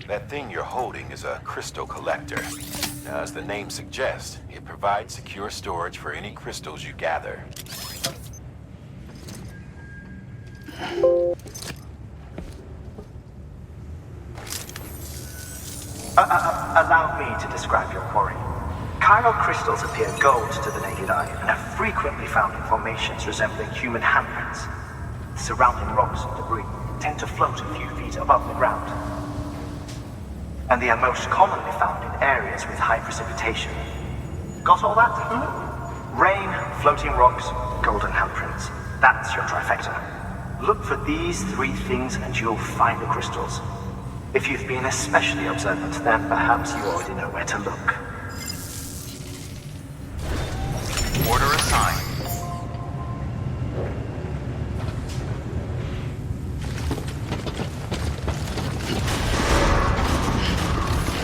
That thing you're holding is a crystal collector. Now, as the name suggests, it provides secure storage for any crystals you gather. Allow me to describe your quarry. Chiral crystals appear gold to the naked eye and are frequently found in formations resembling human handprints. Surrounding rocks and debris tend to float a few feet above the ground. And they are most commonly found in areas with high precipitation. Got all that? Rain, floating rocks, golden handprints. That's your trifecta. Look for these three things and you'll find the crystals. If you've been especially observant, then perhaps you already know where to look. Order assigned.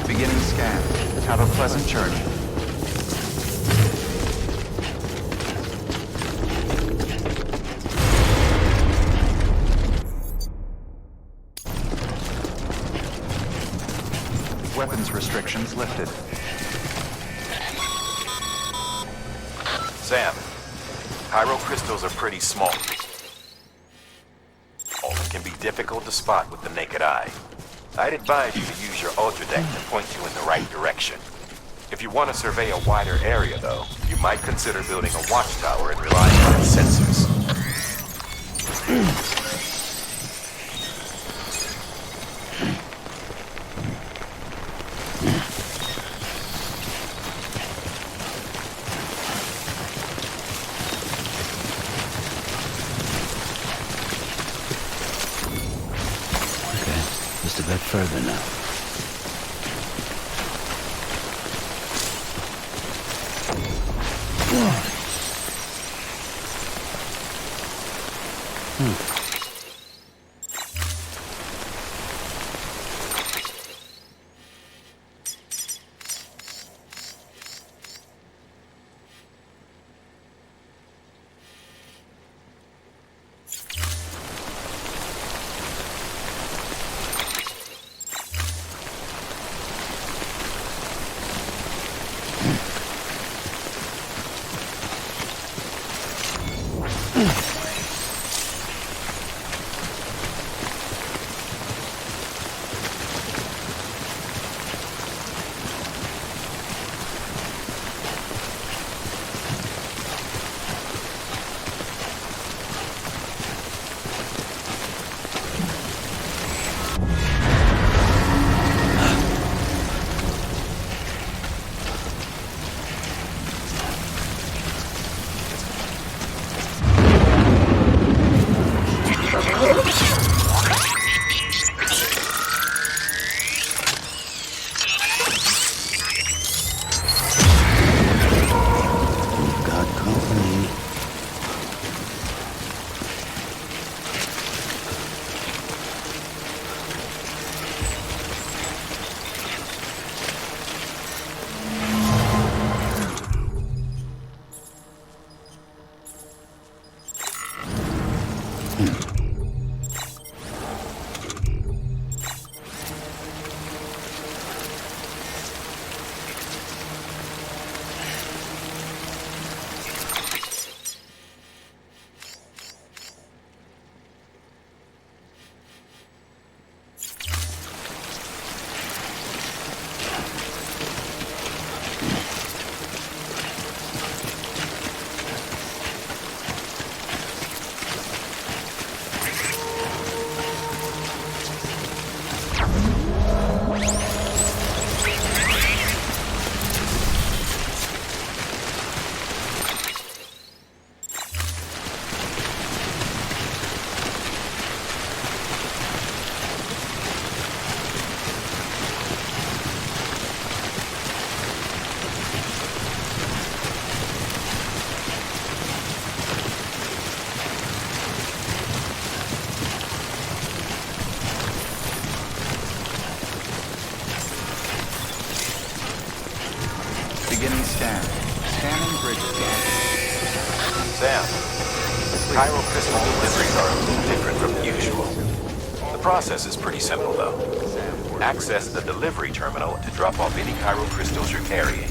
Beginning scan. Have a pleasant journey. Weapons restrictions lifted. Sam, chiral crystals are pretty small. It can be difficult to spot with the naked eye. I'd advise you to use your ultra-deck to point you in the right direction. If you want to survey a wider area, though, you might consider building a watchtower and relying on its sensors. Just a bit further now. Sam, chiral crystal deliveries are a little different from usual. The process is pretty simple, though. Access the delivery terminal to drop off any chiral crystals you're carrying.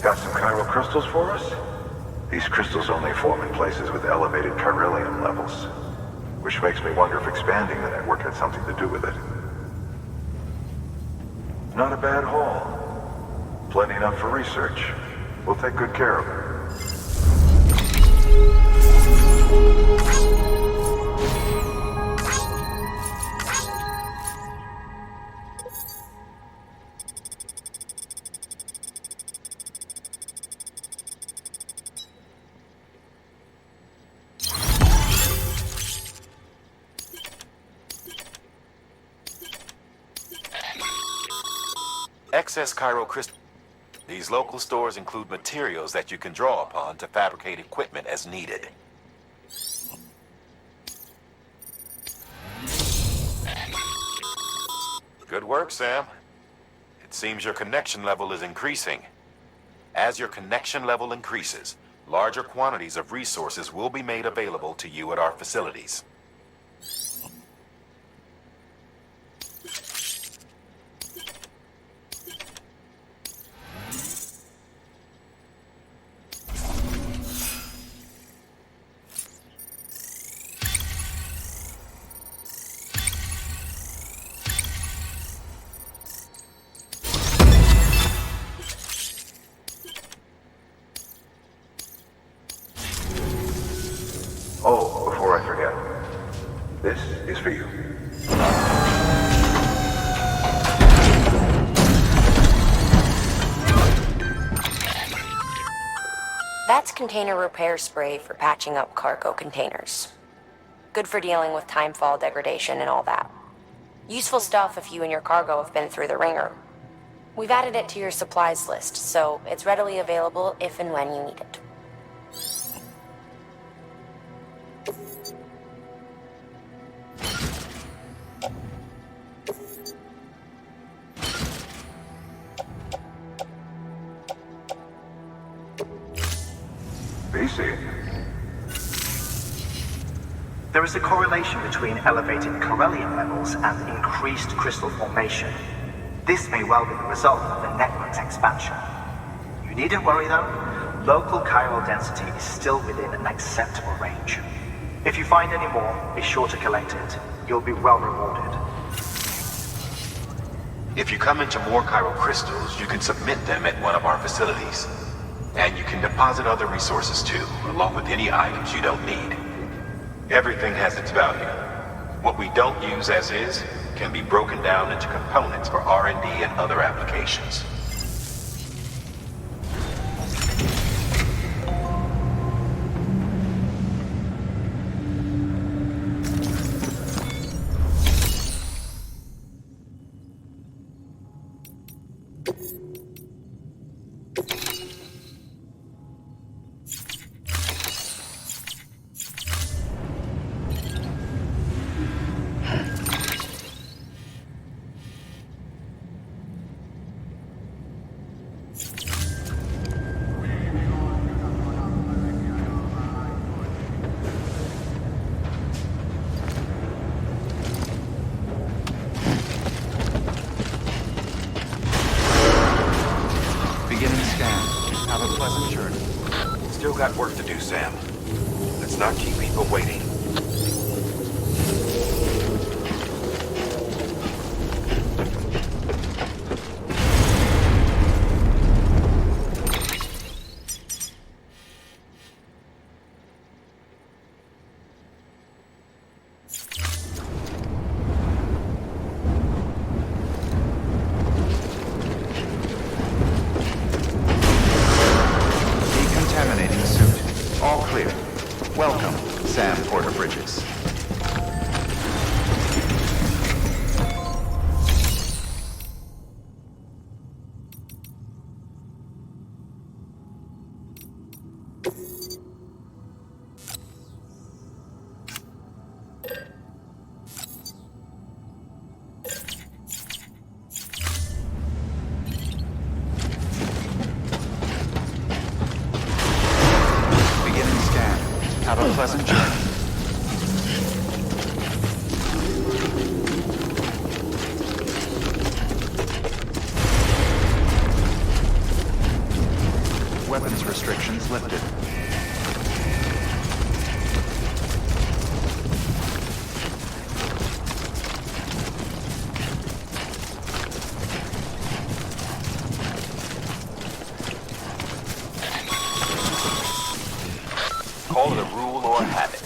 Got some chiral crystals for us? These crystals only form in places with elevated chiralium levels, which makes me wonder if expanding the network had something to do with it. Not a bad haul. Plenty enough for research. We'll take good care of it. Excess chiral crystal. These local stores include materials that you can draw upon to fabricate equipment as needed. Good work, Sam. It seems your connection level is increasing. As your connection level increases, larger quantities of resources will be made available to you at our facilities. Oh, before I forget, this is for you. That's container repair spray for patching up cargo containers. Good for dealing with timefall degradation and all that. Useful stuff if you and your cargo have been through the ringer. We've added it to your supplies list, so it's readily available if and when you need it. BC. There is a correlation between elevated chiralium levels and increased crystal formation. This may well be the result of the network's expansion. You needn't worry though. Local chiral density is still within an acceptable range. If you find any more, be sure to collect it. You'll be well rewarded. If you come into more chiral crystals, you can submit them at one of our facilities. And you can deposit other resources too, along with any items you don't need. Everything has its value. What we don't use as is can be broken down into components for R&D and other applications. Beginning scan. Have a pleasant journey. Still got work to do, Sam. Let's not keep people waiting. Decontaminating suit. All clear. Welcome, Sam Porter Bridges. Beginning scan. Have a pleasant journey. Weapons restrictions lifted. Call it a rule or a habit.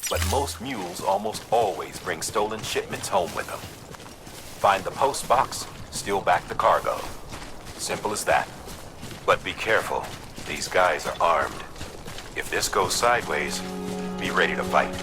But most mules almost always bring stolen shipments home with them. Find the post box, steal back the cargo. Simple as that. But be careful. These guys are armed. If this goes sideways, be ready to fight.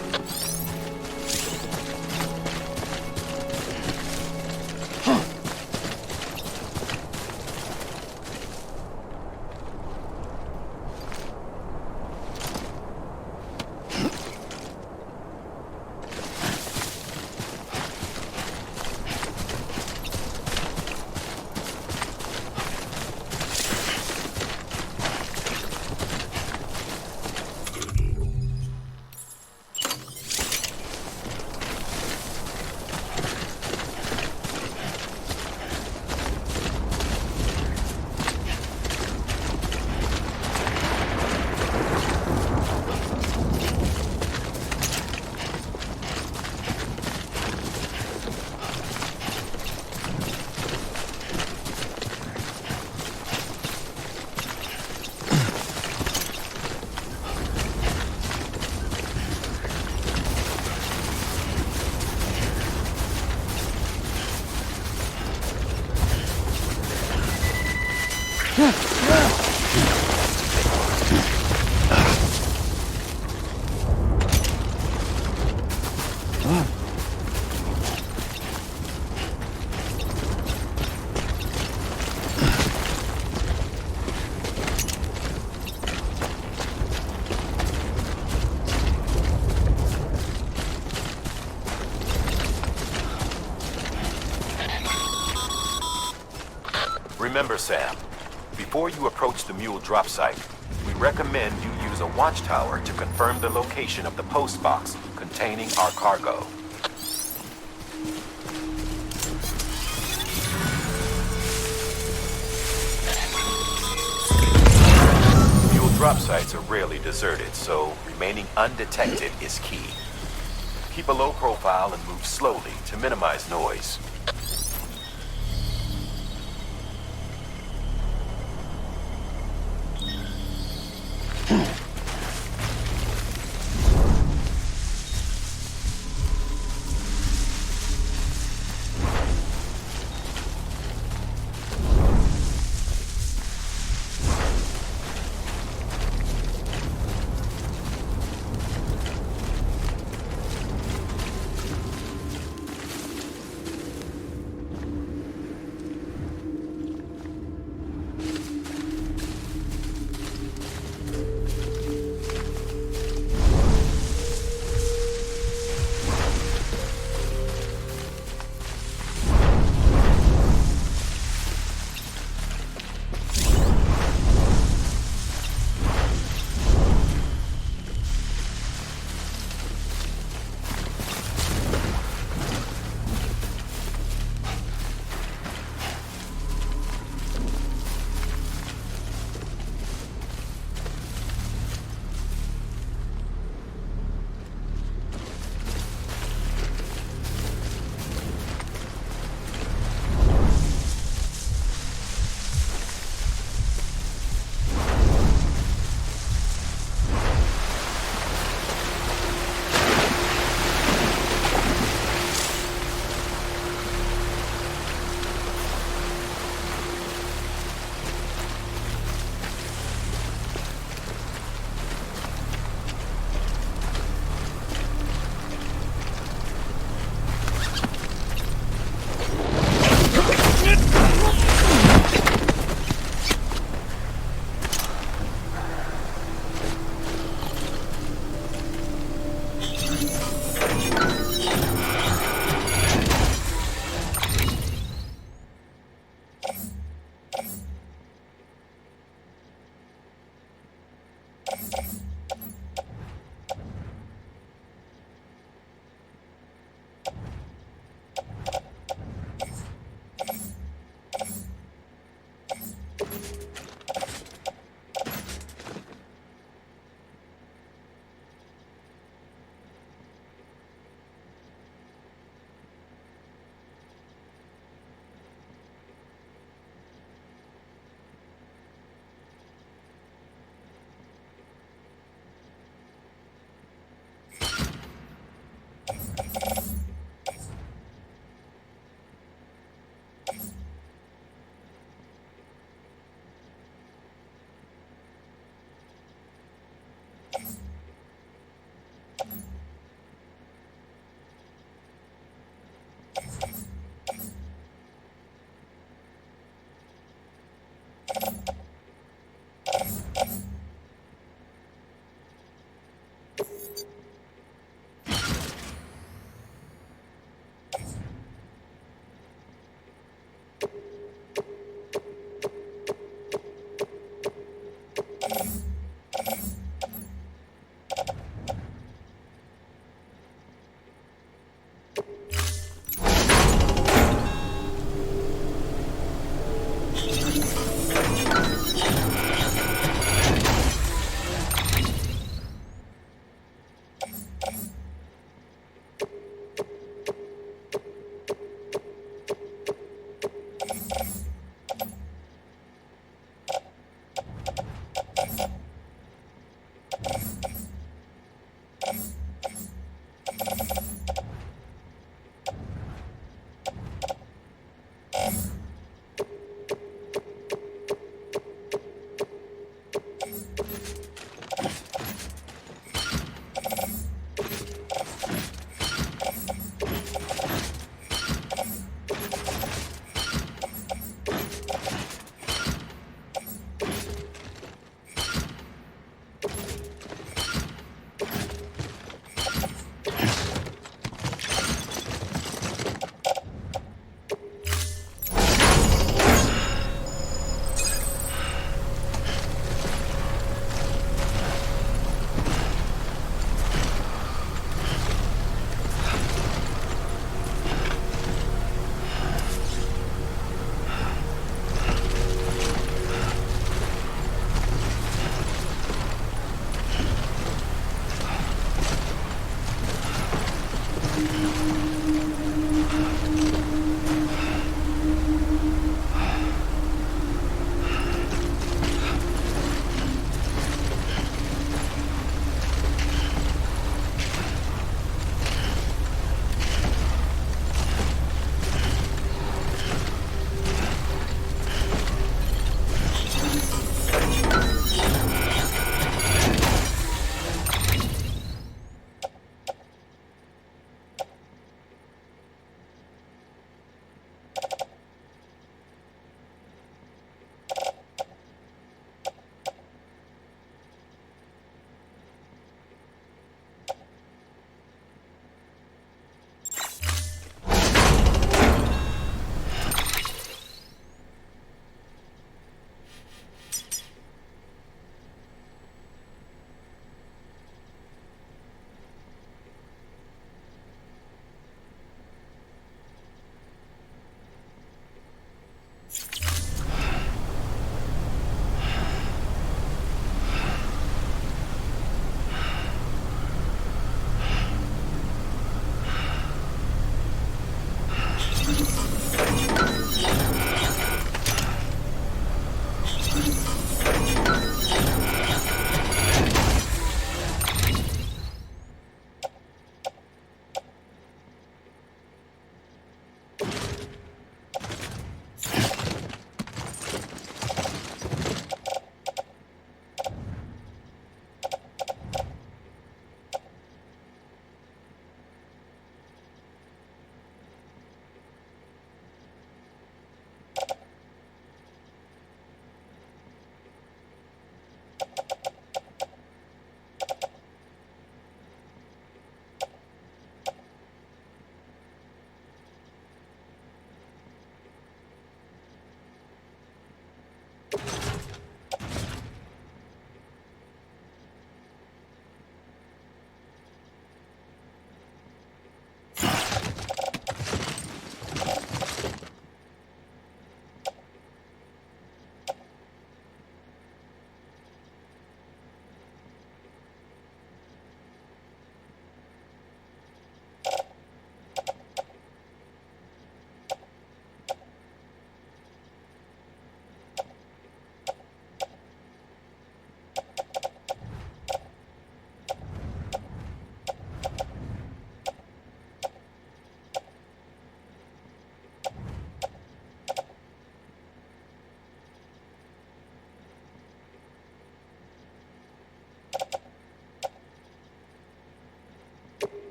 Remember, Sam, before you approach the mule drop site, we recommend you use a watchtower to confirm the location of the post box containing our cargo. Mule drop sites are rarely deserted, so remaining undetected is key. Keep a low profile and move slowly to minimize noise.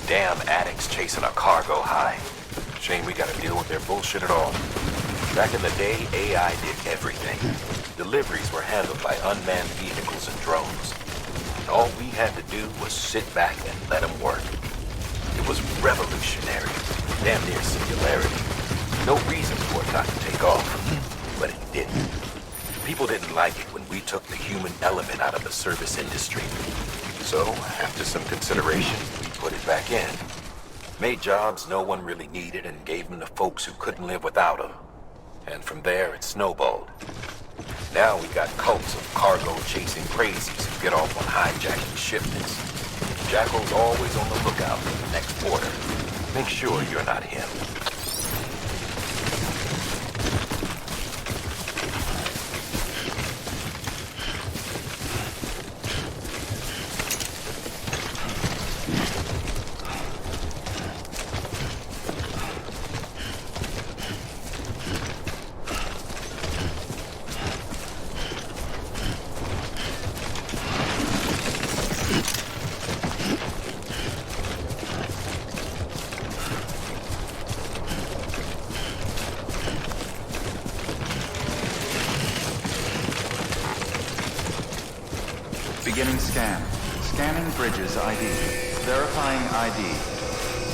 Damn addicts chasing a cargo high. Shame we gotta deal with their bullshit at all. Back in the day, AI did everything. Deliveries were handled by unmanned vehicles and drones. And all we had to do was sit back and let them work. It was revolutionary, damn near singularity. No reason for it not to take off, but it didn't. People didn't like it when we took the human element out of the service industry. So, after some consideration, we put it back in. Made jobs no one really needed and gave them to folks who couldn't live without them. And from there, it snowballed. Now we got cults of cargo-chasing crazies who get off on hijacking shipments. Jackal's always on the lookout for the next order. Make sure you're not him. Beginning scan. Scanning bridges ID. Verifying ID.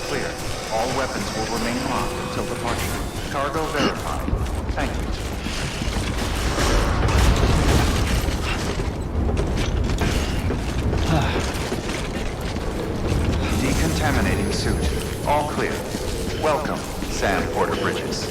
Clear. All weapons will remain locked until departure. Cargo verified. Thank you. Decontaminating suit. All clear. Welcome, Sam Porter Bridges.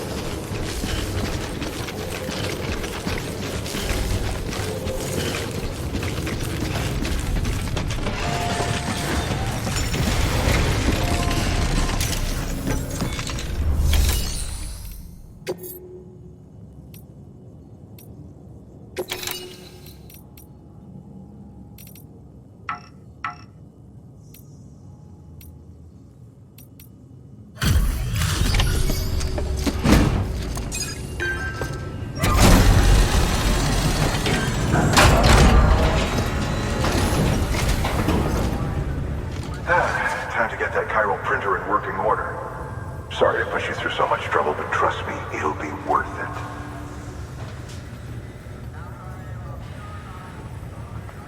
Time to get that chiral printer in working order. Sorry to push you through so much trouble, but trust me, it'll be worth it.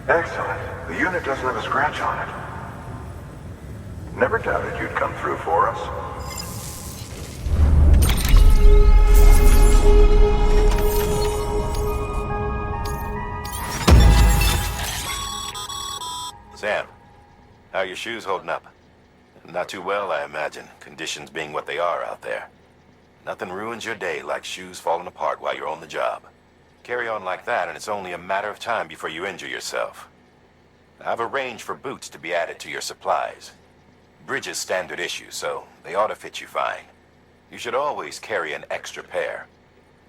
Excellent. The unit doesn't have a scratch on it. Never doubted you'd come through for us. Sam, how are your shoes holding up? Not too well, I imagine, conditions being what they are out there. Nothing ruins your day like shoes falling apart while you're on the job. Carry on like that and it's only a matter of time before you injure yourself. I've arranged for boots to be added to your supplies. Bridges standard issue, so they ought to fit you fine. You should always carry an extra pair.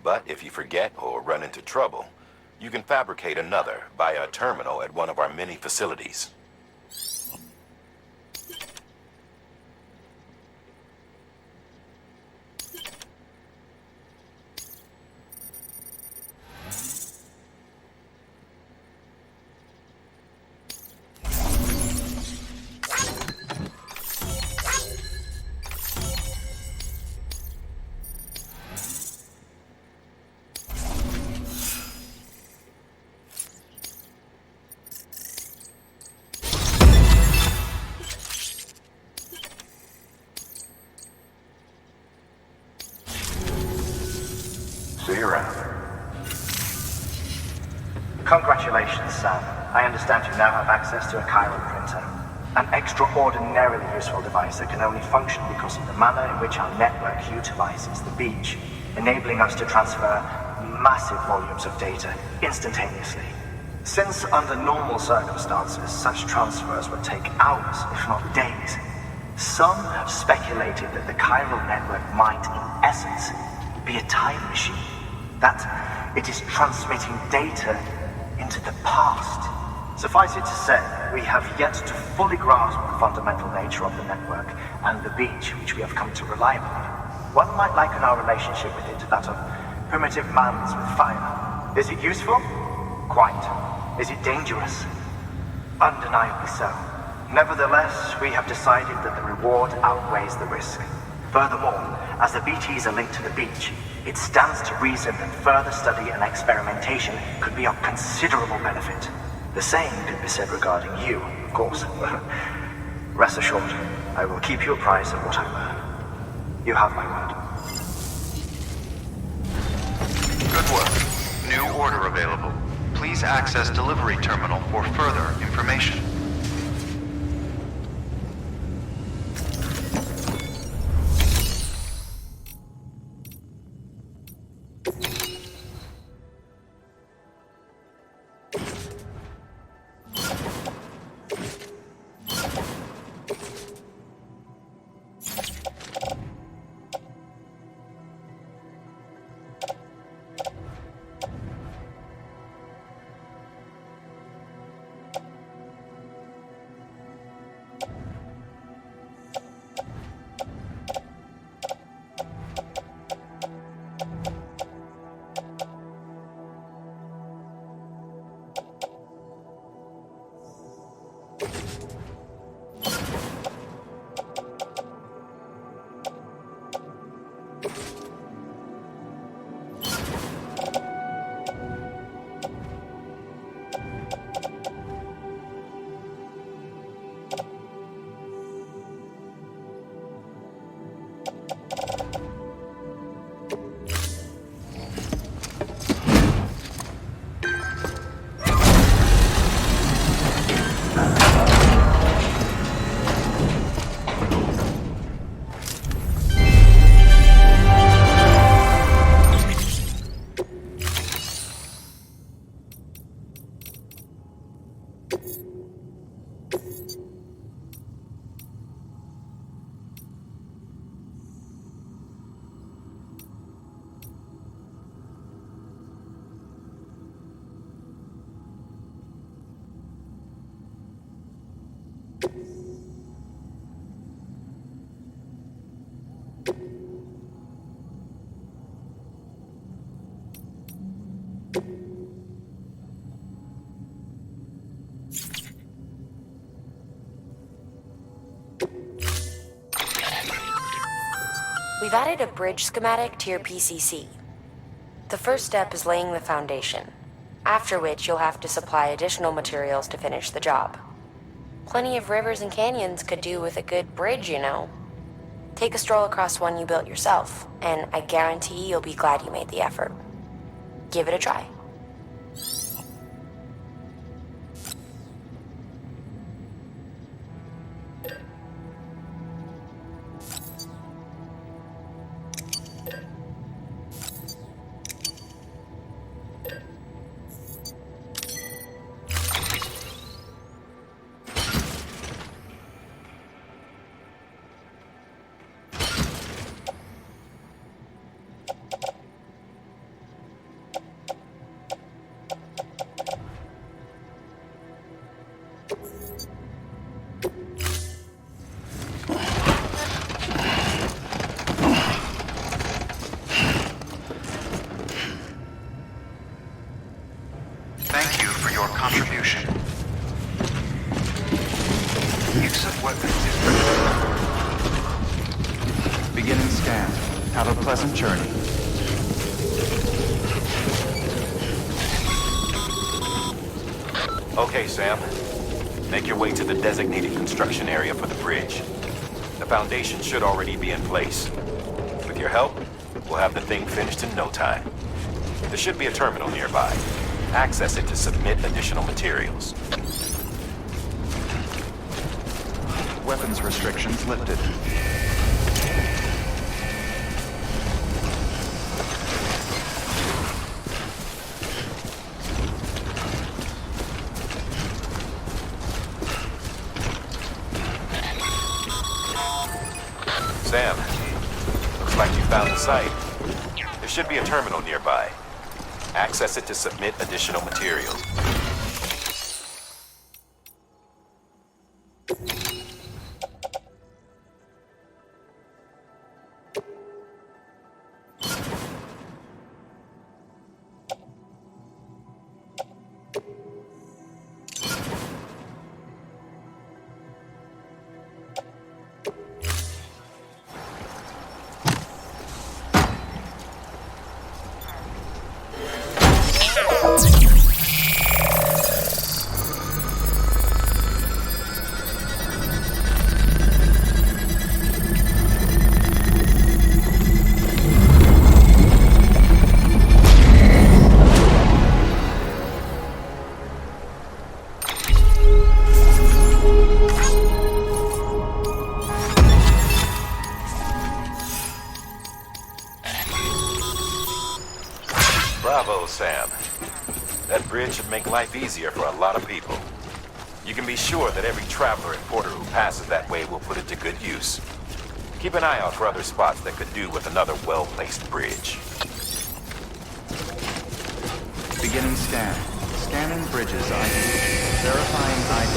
But if you forget or run into trouble, you can fabricate another via a terminal at one of our many facilities. See you around. Congratulations, Sam. I understand you now have access to a chiral printer. An extraordinarily useful device that can only function because of the manner in which our network utilizes the beach, enabling us to transfer massive volumes of data instantaneously. Since under normal circumstances, such transfers would take hours, if not days, some have speculated that the chiral network might, in essence, be a time machine. That it is transmitting data into the past. Suffice it to say, we have yet to fully grasp the fundamental nature of the network and the beach which we have come to rely upon. One might liken our relationship with it to that of primitive mans with fire. Is it useful? Quite. Is it dangerous? Undeniably so. Nevertheless, we have decided that the reward outweighs the risk. Furthermore, as the BTs are linked to the beach, it stands to reason that further study and experimentation could be of considerable benefit. The same could be said regarding you, of course. Rest assured, I will keep you apprised of what I learn. You have my word. Good work. New order available. Please access delivery terminal for further information. We've added a bridge schematic to your PCC. The first step is laying the foundation, after which you'll have to supply additional materials to finish the job. Plenty of rivers and canyons could do with a good bridge, you know. Take a stroll across one you built yourself, and I guarantee you'll be glad you made the effort. Give it a try. Thank you for your contribution. Use of weapons is critical. Beginning scan. Have a pleasant journey. Okay, Sam. Make your way to the designated construction area for the bridge. The foundation should already be in place. With your help, we'll have the thing finished in no time. There should be a terminal nearby. Access it to submit additional materials. Weapons restrictions lifted. Sam, looks like you found the site. There should be a terminal nearby. Access it to submit additional materials. That bridge should make life easier for a lot of people. You can be sure that every traveler and porter who passes that way will put it to good use. Keep an eye out for other spots that could do with another well-placed bridge. Beginning scan. Scanning bridges ID. Verifying ID.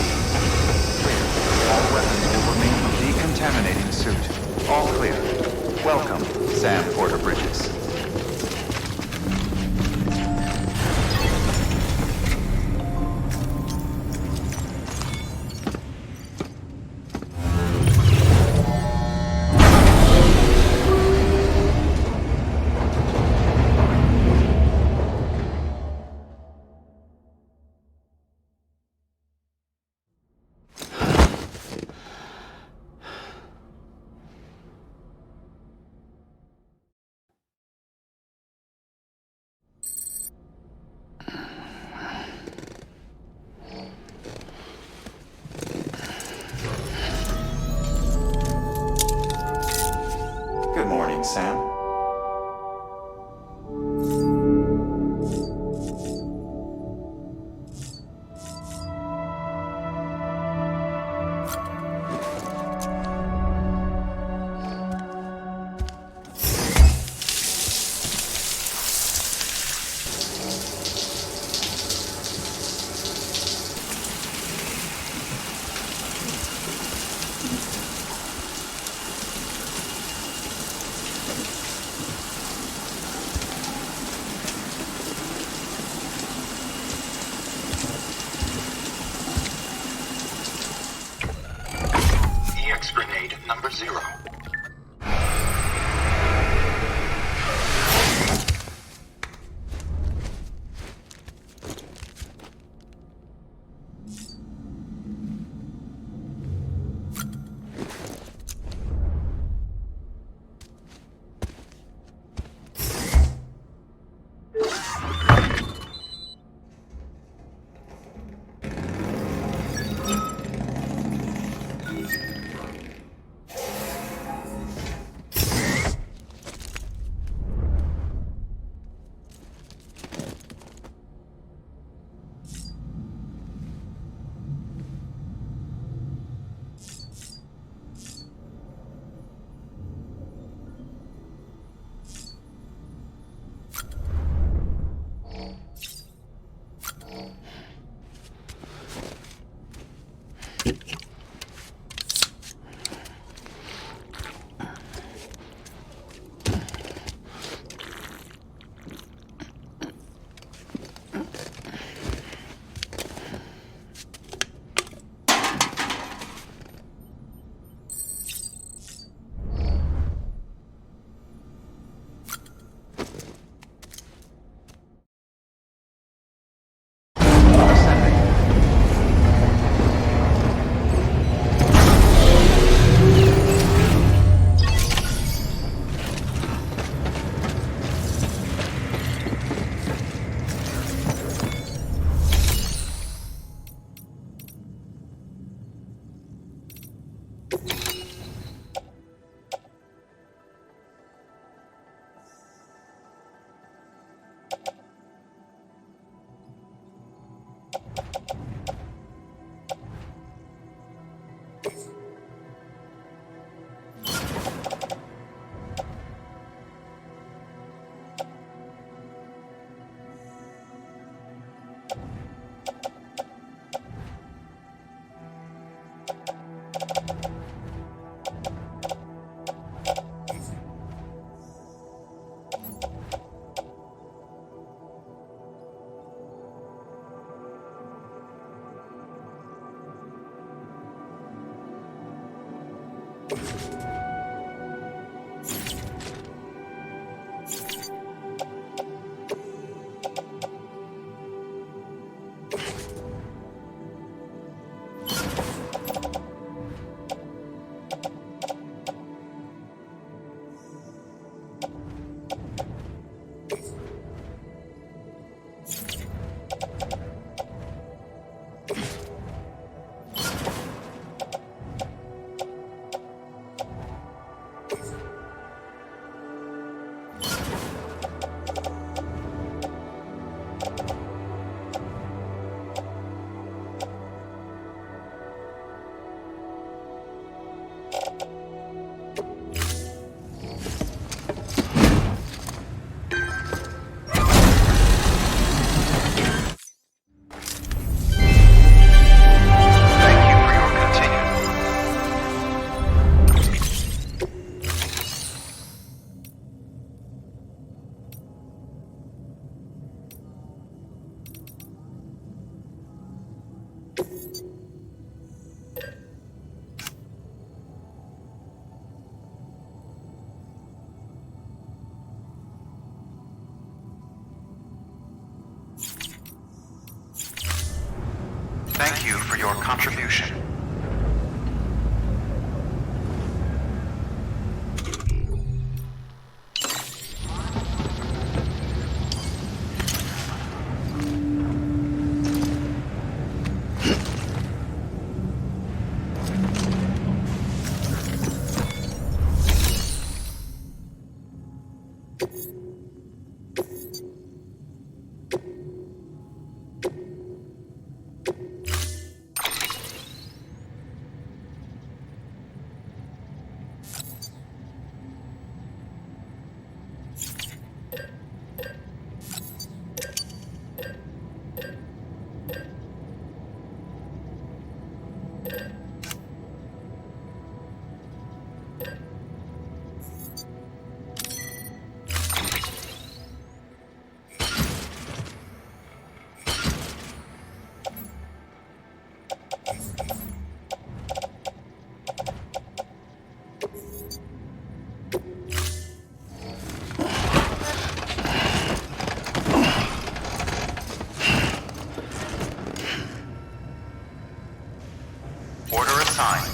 Clear. All weapons will remain decontaminating suit. All clear. Welcome, Sam Porter Bridges. Good morning, Sam. EX grenade number 0. Thank you for your contribution. Order assigned.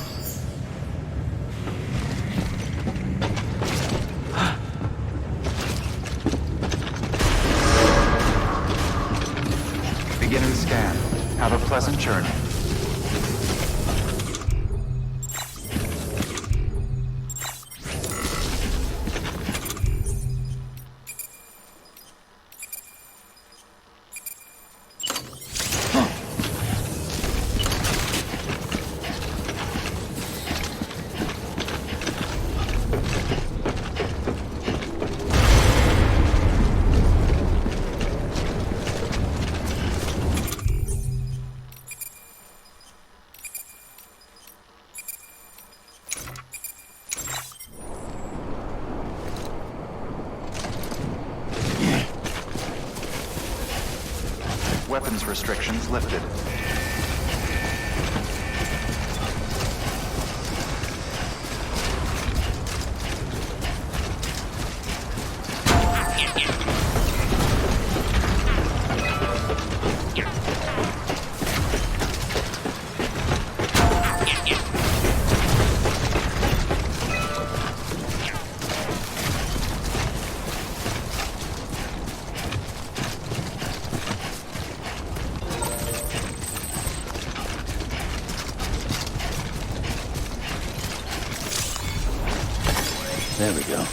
Beginning scan. Have a pleasant journey. Weapons restrictions lifted. There we go.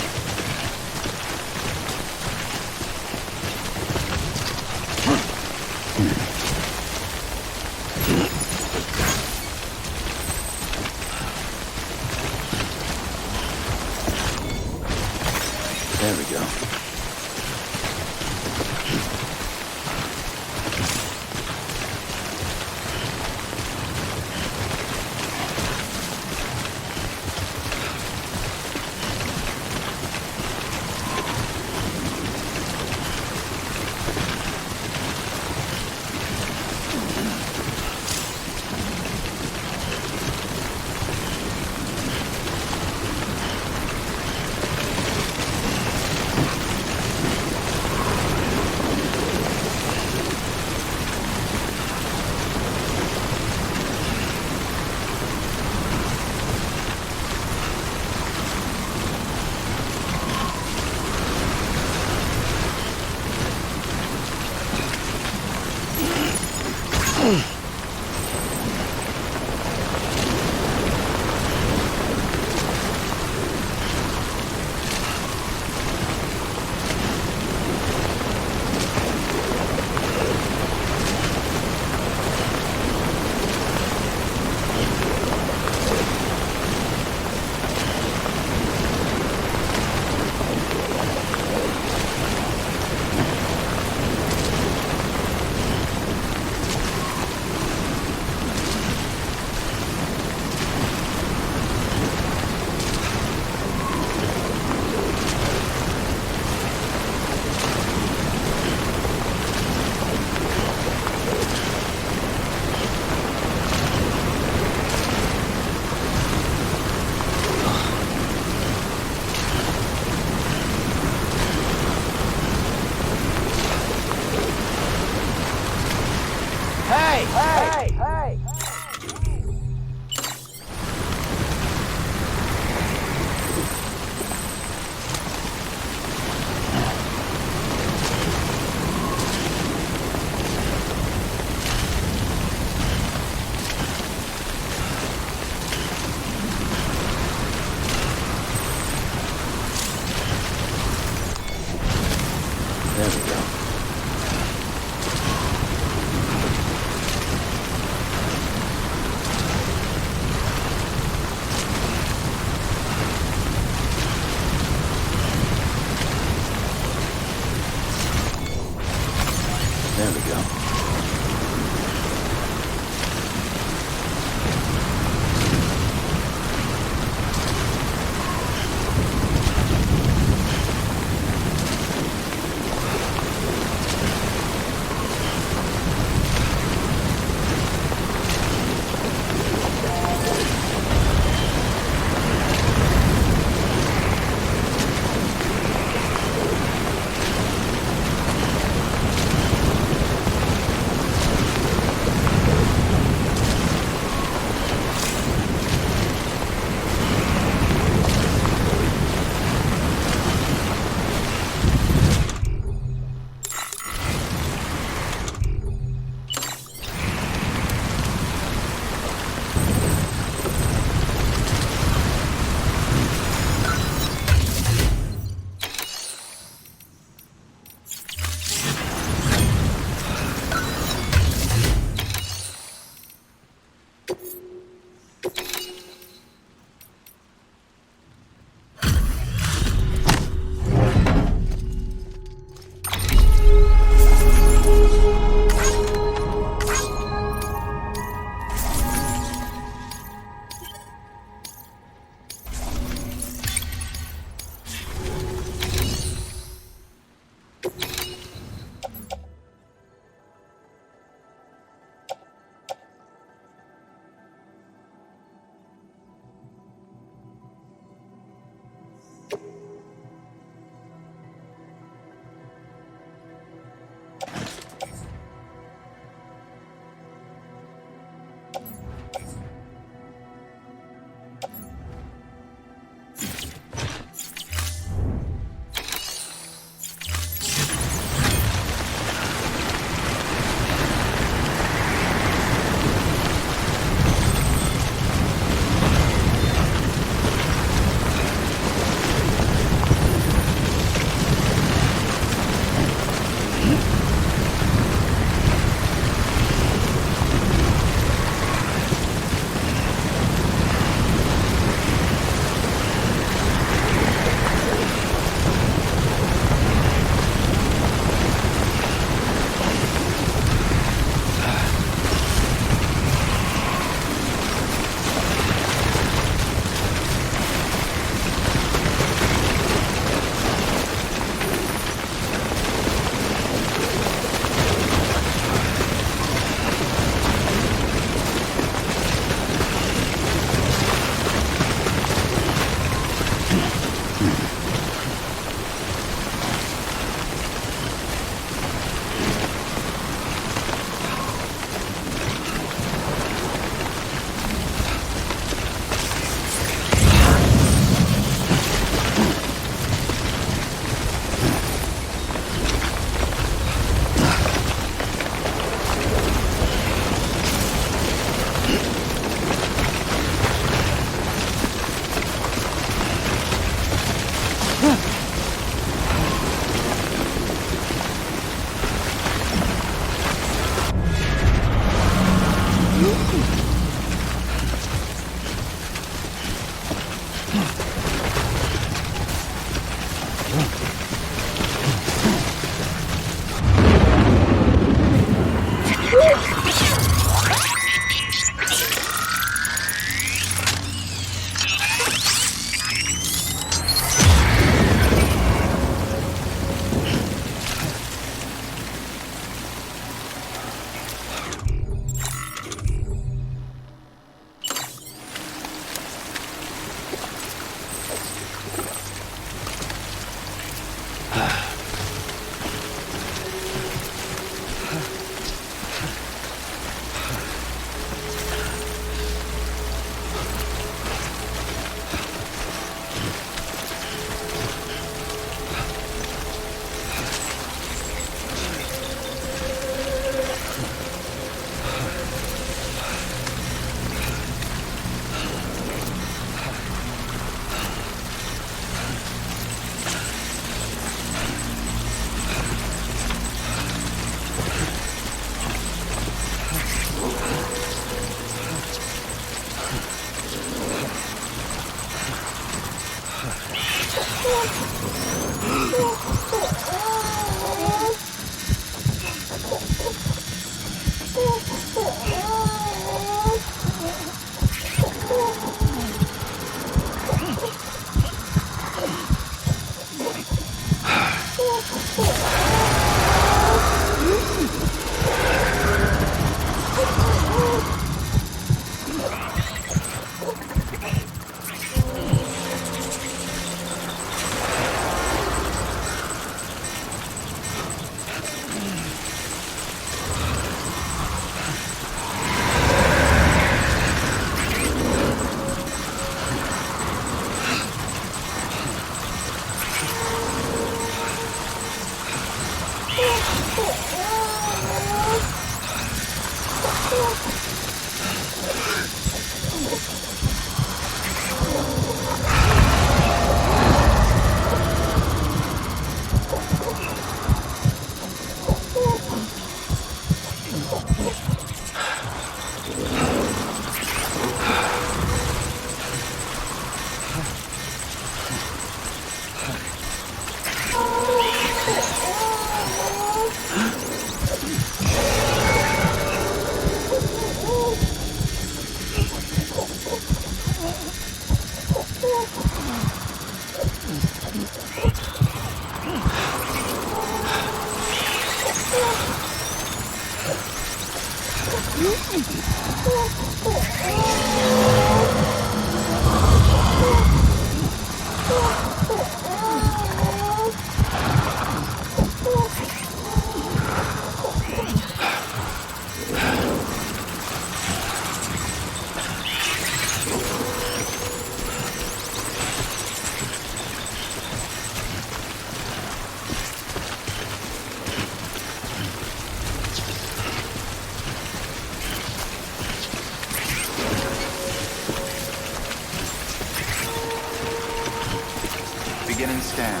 Beginning scan.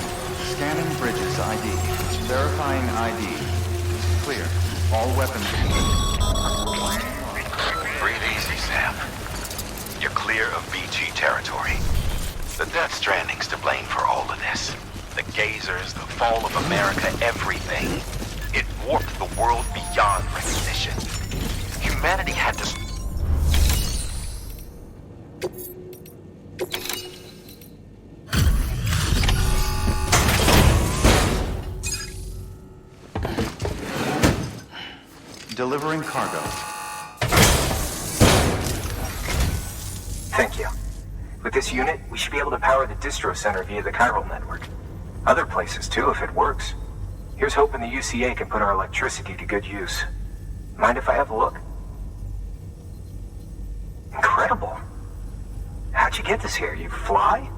Scanning bridges ID. Verifying ID. Clear. All weapons. Breathe easy, Sam. You're clear of BG territory. The Death Stranding's to blame for all of this. The gazers, the fall of America, everything. It warped the world beyond recognition. Humanity had to... Delivering cargo. Thank you. With this unit, we should be able to power the distro center via the chiral network. Other places too, if it works. Here's hoping the UCA can put our electricity to good use. Mind if I have a look? Incredible. How'd you get this here? You fly?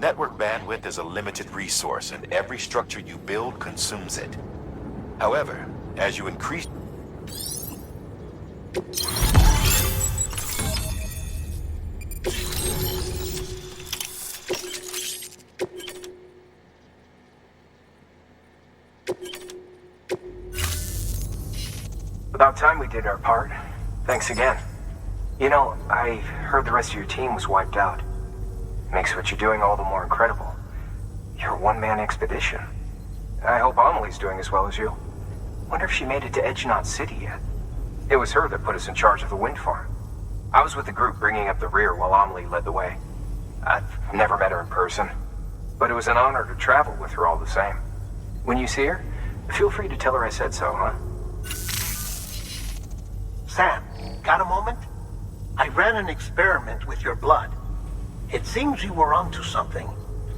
Network bandwidth is a limited resource, and every structure you build consumes it. However, as you increase... About time we did our part. Thanks again. You know, I heard the rest of your team was wiped out. Makes what you're doing all the more incredible. You're a one-man expedition. I hope Amelie's doing as well as you. Wonder if she made it to Edgenot City yet. It was her that put us in charge of the wind farm. I was with the group bringing up the rear while Amelie led the way. I've never met her in person, but it was an honor to travel with her all the same. When you see her, feel free to tell her I said so, huh? Sam, got a moment? I ran an experiment with your blood. It seems you were onto something.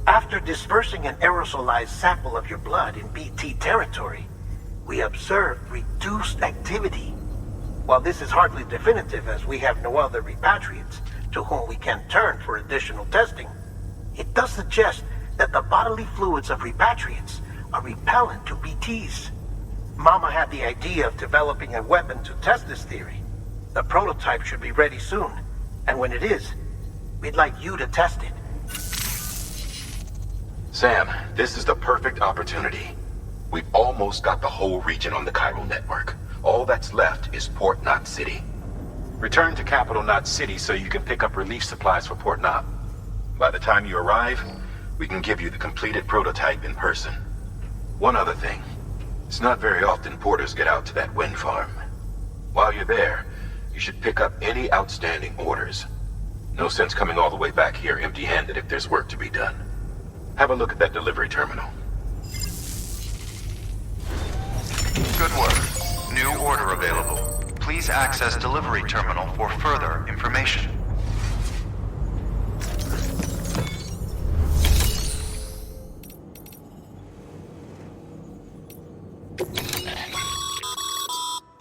After dispersing an aerosolized sample of your blood in BT territory, we observed reduced activity. While this is hardly definitive, as we have no other repatriates to whom we can turn for additional testing, it does suggest that the bodily fluids of repatriates are repellent to BTs. Mama had the idea of developing a weapon to test this theory. The prototype should be ready soon, and when it is, we'd like you to test it. Sam, this is the perfect opportunity. We've almost got the whole region on the chiral network. All that's left is Port Knot City. Return to Capital Knot City so you can pick up relief supplies for Port Knot. By the time you arrive, we can give you the completed prototype in person. One other thing. It's not very often porters get out to that wind farm. While you're there, you should pick up any outstanding orders. No sense coming all the way back here empty-handed if there's work to be done. Have a look at that delivery terminal. Good work. New order available. Please access delivery terminal for further information.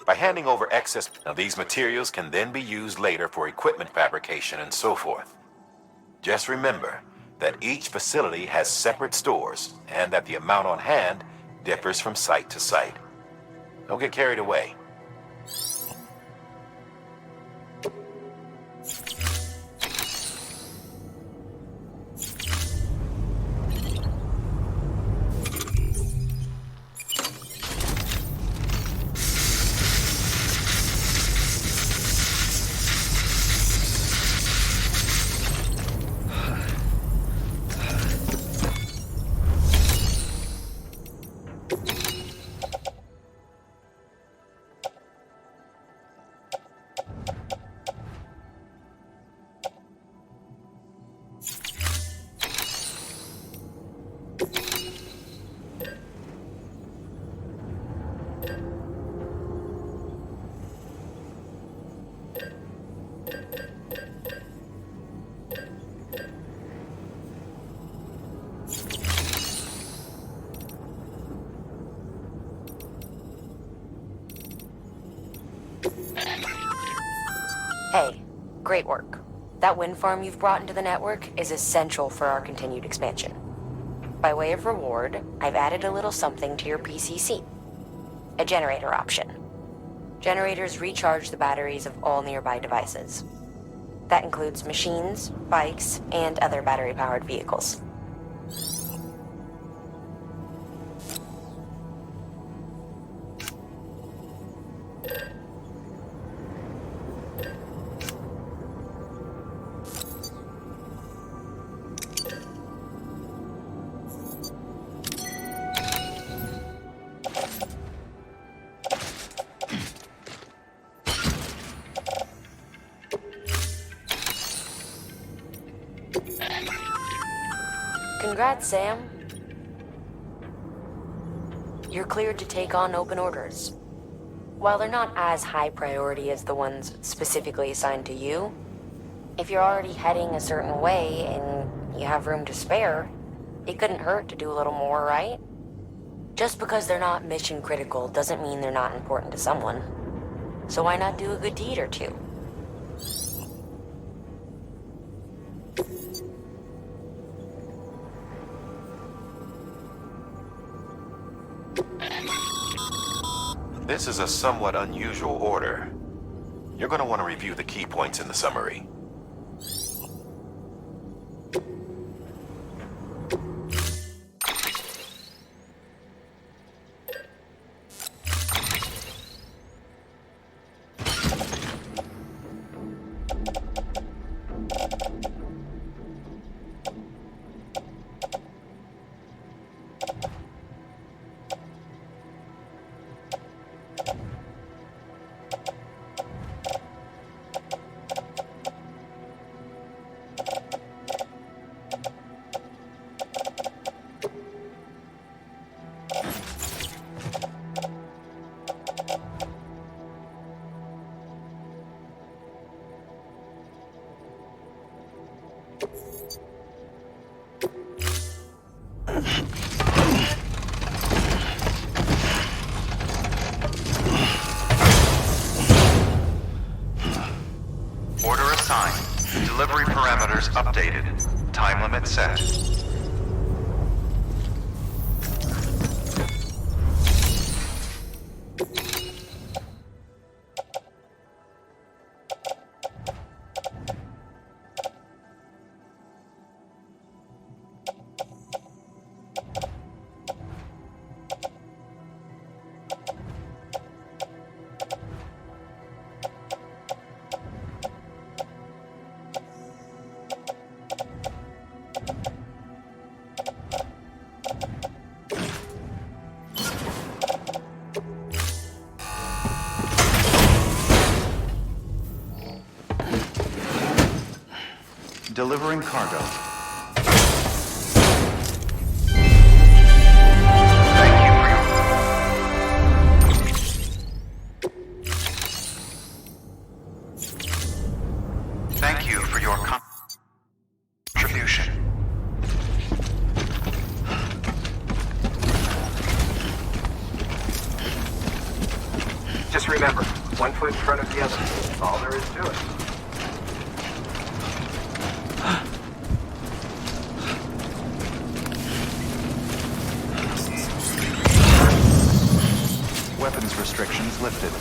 By handing over excess, now these materials can then be used later for equipment fabrication and so forth. Just remember that each facility has separate stores and that the amount on hand differs from site to site. Don't get carried away. Hey, great work. That wind farm you've brought into the network is essential for our continued expansion. By way of reward, I've added a little something to your PCC. A generator option. Generators recharge the batteries of all nearby devices. That includes machines, bikes, and other battery-powered vehicles. Congrats, Sam. You're cleared to take on open orders. While they're not as high priority as the ones specifically assigned to you, if you're already heading a certain way and you have room to spare, it couldn't hurt to do a little more, right? Just because they're not mission critical doesn't mean they're not important to someone. So why not do a good deed or two? This is a somewhat unusual order. You're going to want to review the key points in the summary. Order assigned. Delivery parameters updated. Time limit set. Delivering cargo. Thank you for your contribution. Just remember, one foot in front of the other. That's all there is to it. Weapons restrictions lifted.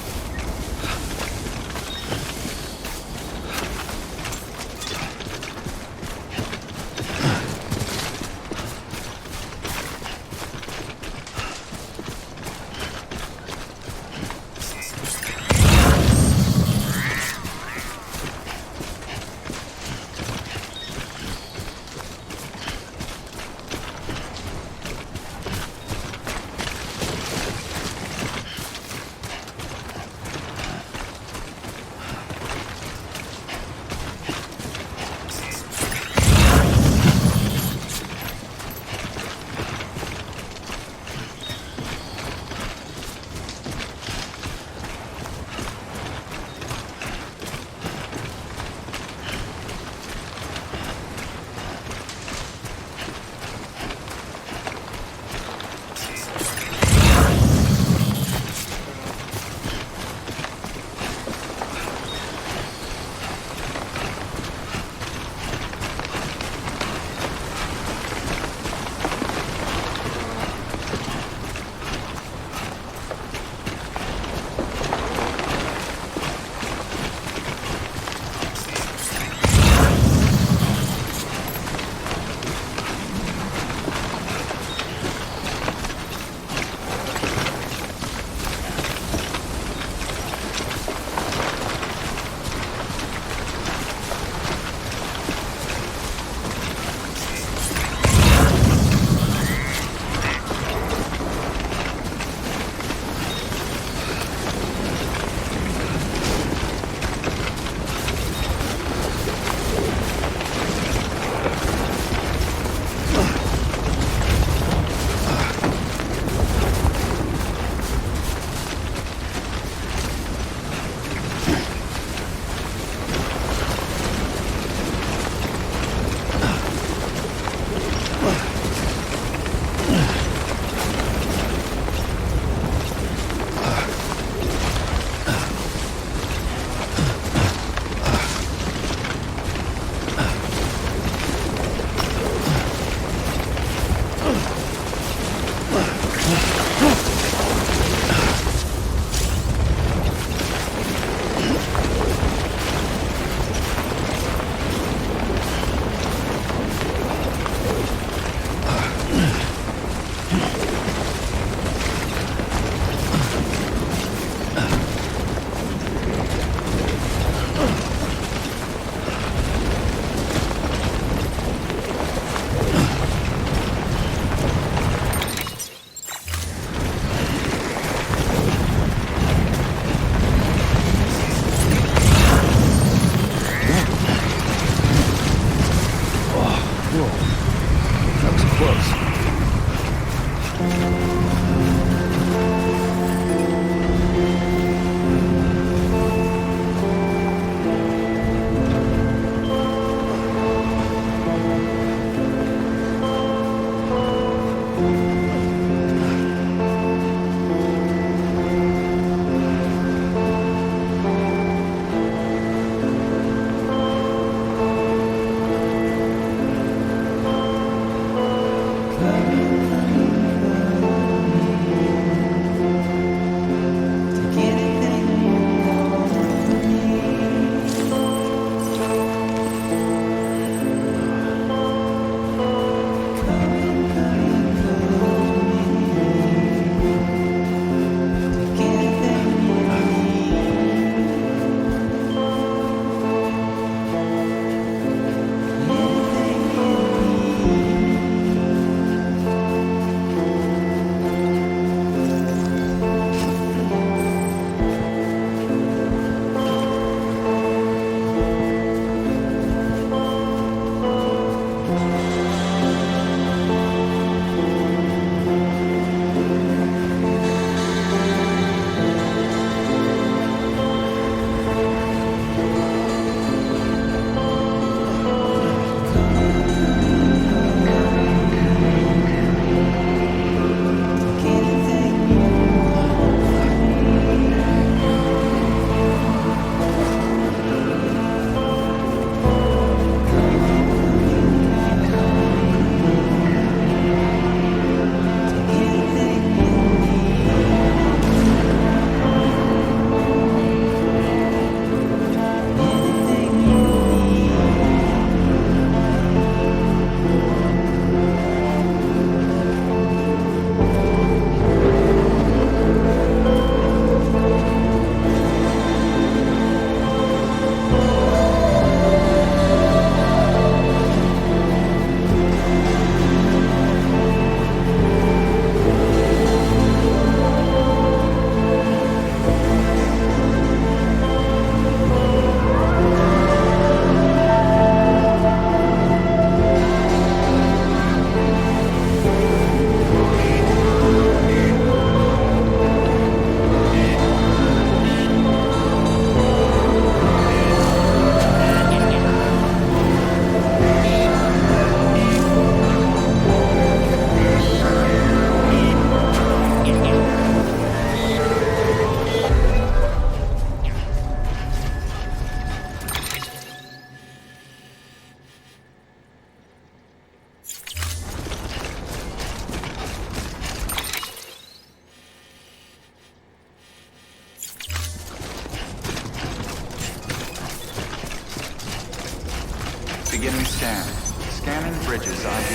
Beginning scan. Scanning bridges ID.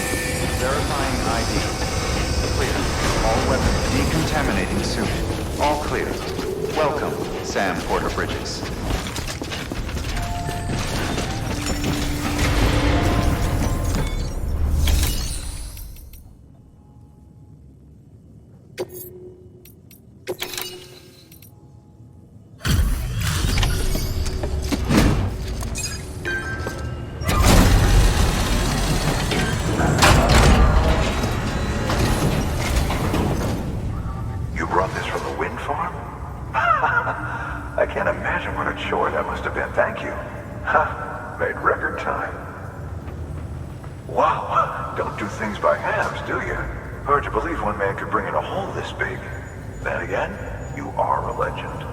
Verifying ID. Clear. All weapons decontaminating suit. All clear. Welcome, Sam Porter Bridges. You brought this from the wind farm? I can't imagine what a chore that must have been. Thank you. Ha! Made record time. Wow! Don't do things by halves, do you? Hard to believe one man could bring in a hole this big. Then again, you are a legend.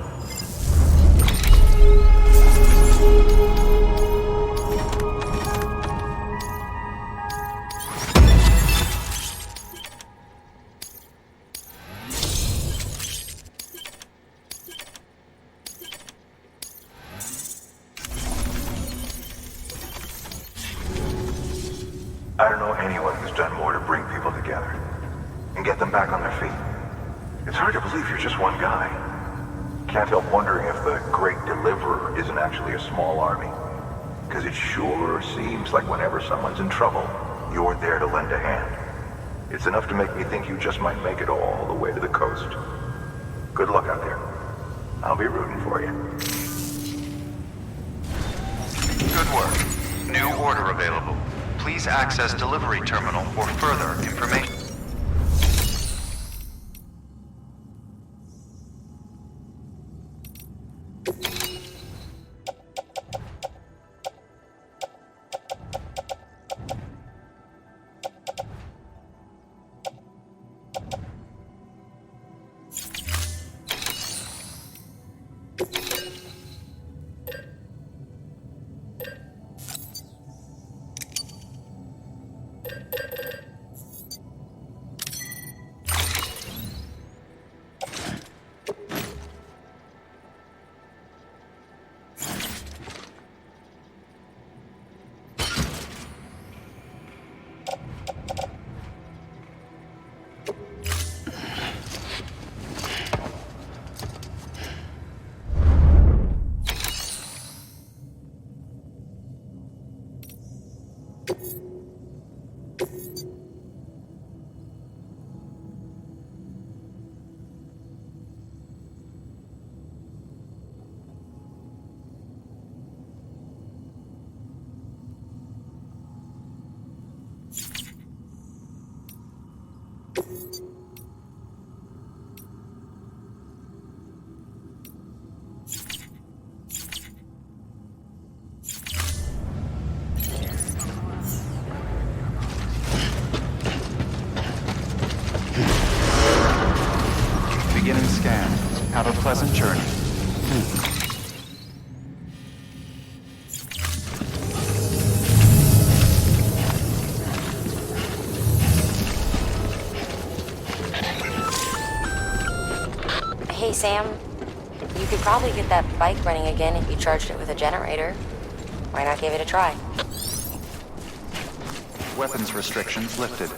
I don't know anyone who's done more to bring people together and get them back on their feet. It's hard to believe you're just one guy. Can't help wondering if the Great Deliverer isn't actually a small army. Because it sure seems like whenever someone's in trouble, you're there to lend a hand. It's enough to make me think you just might make it all the way to the coast. Good luck out there. I'll be rooting for you. Good work. New order available. Please access delivery terminal for further information. Beginning scan. Have a pleasant journey. Hey, Sam. You could probably get that bike running again if you charged it with a generator. Why not give it a try? Weapons restrictions lifted.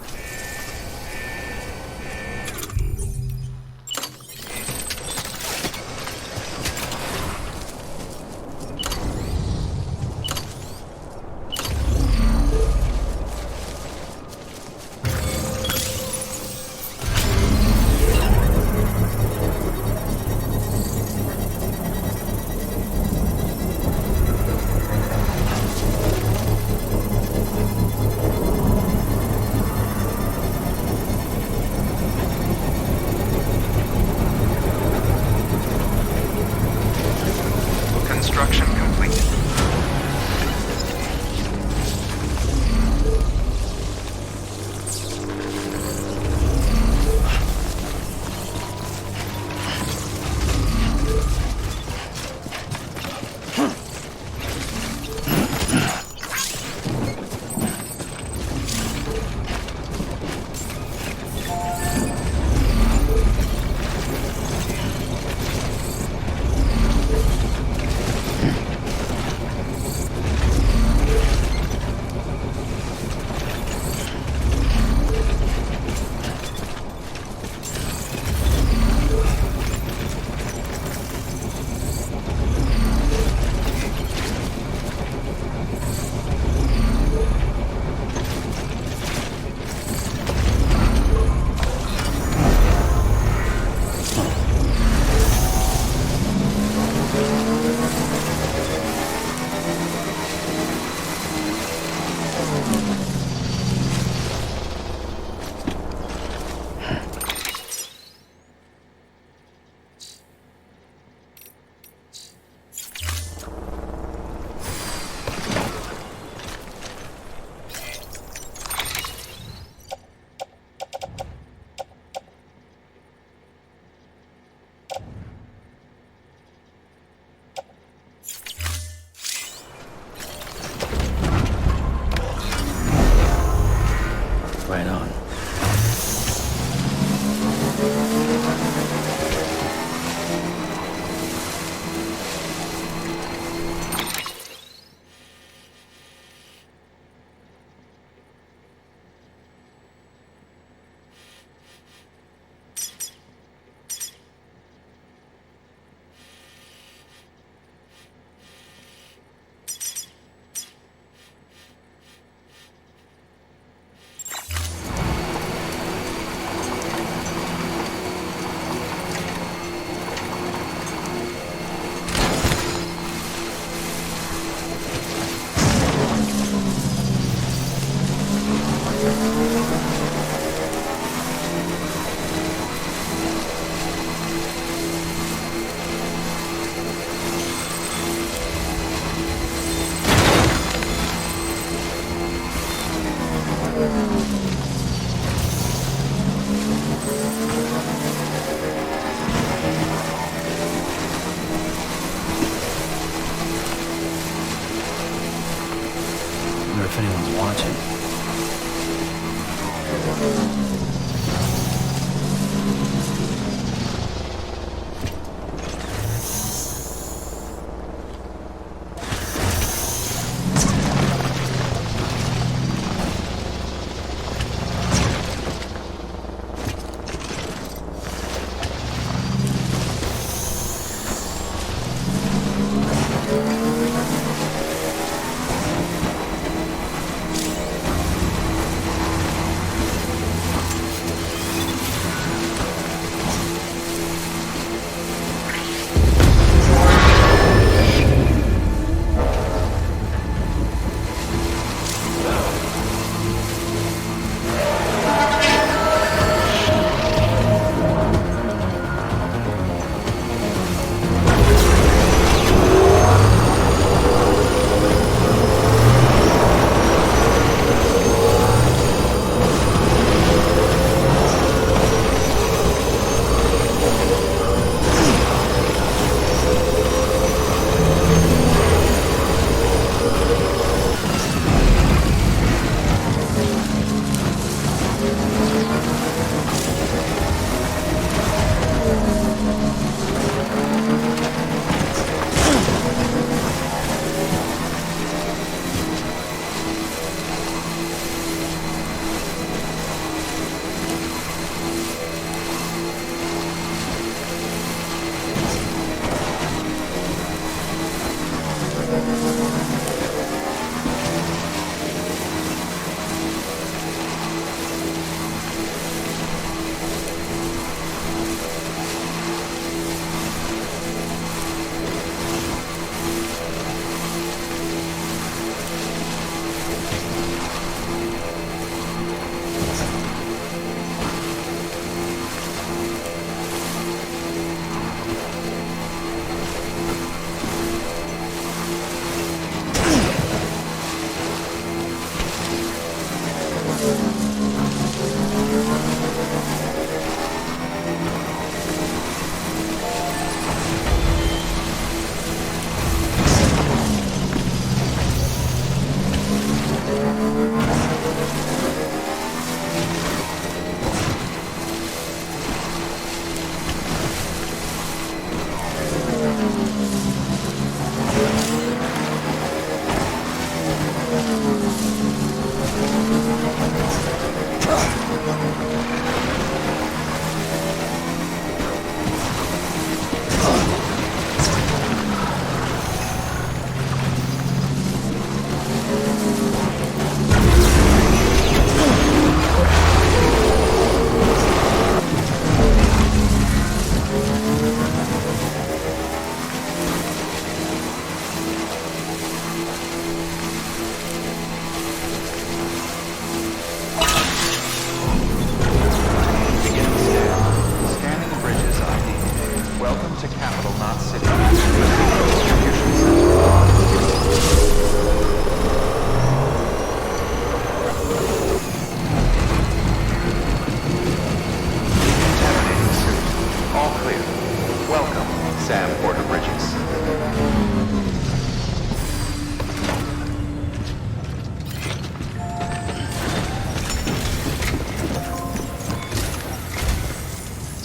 if anyone's watching.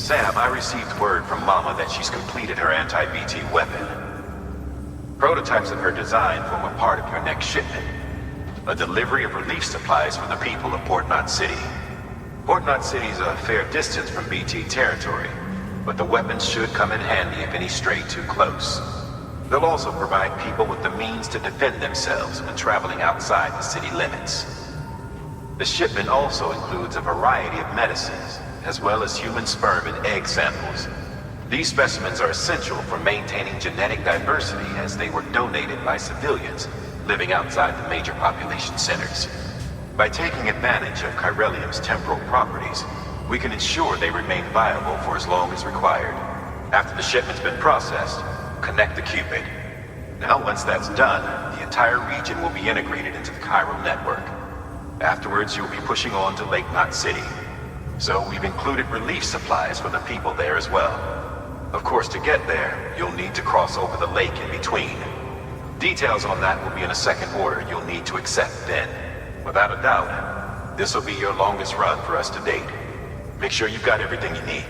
Sam, I received word from Mama that she's completed her anti-BT weapon. Prototypes of her design form a part of your next shipment. A delivery of relief supplies for the people of Port Knot City. Port Knot City is a fair distance from BT territory, but the weapons should come in handy if any stray too close. They'll also provide people with the means to defend themselves when traveling outside the city limits. The shipment also includes a variety of medicines, as well as human sperm and egg samples. These specimens are essential for maintaining genetic diversity as they were donated by civilians living outside the major population centers. By taking advantage of chiralium's temporal properties, we can ensure they remain viable for as long as required. After the shipment's been processed, connect the Cupid. Now, once that's done, the entire region will be integrated into the chiral network. Afterwards, you'll be pushing on to Lake Knot City. So we've included relief supplies for the people there as well. Of course, to get there, you'll need to cross over the lake in between. Details on that will be in a second order you'll need to accept then. Without a doubt, this will be your longest run for us to date. Make sure you've got everything you need.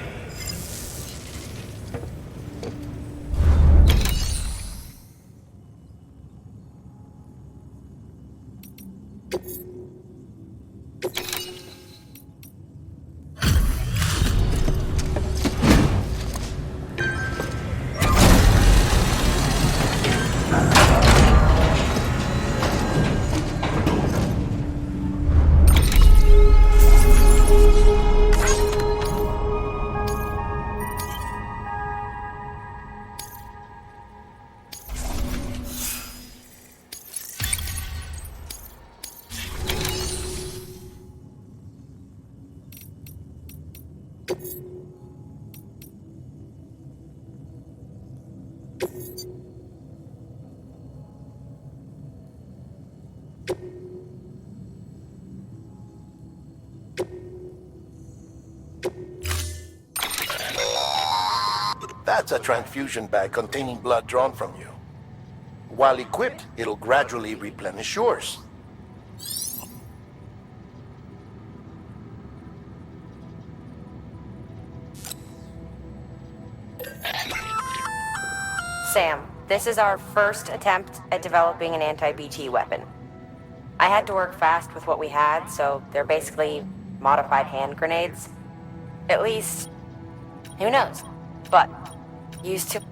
That's a transfusion bag containing blood drawn from you. While equipped, it'll gradually replenish yours. Sam, this is our first attempt at developing an anti-BT weapon. I had to work fast with what we had, so they're basically modified hand grenades. At least, who knows? But, used to...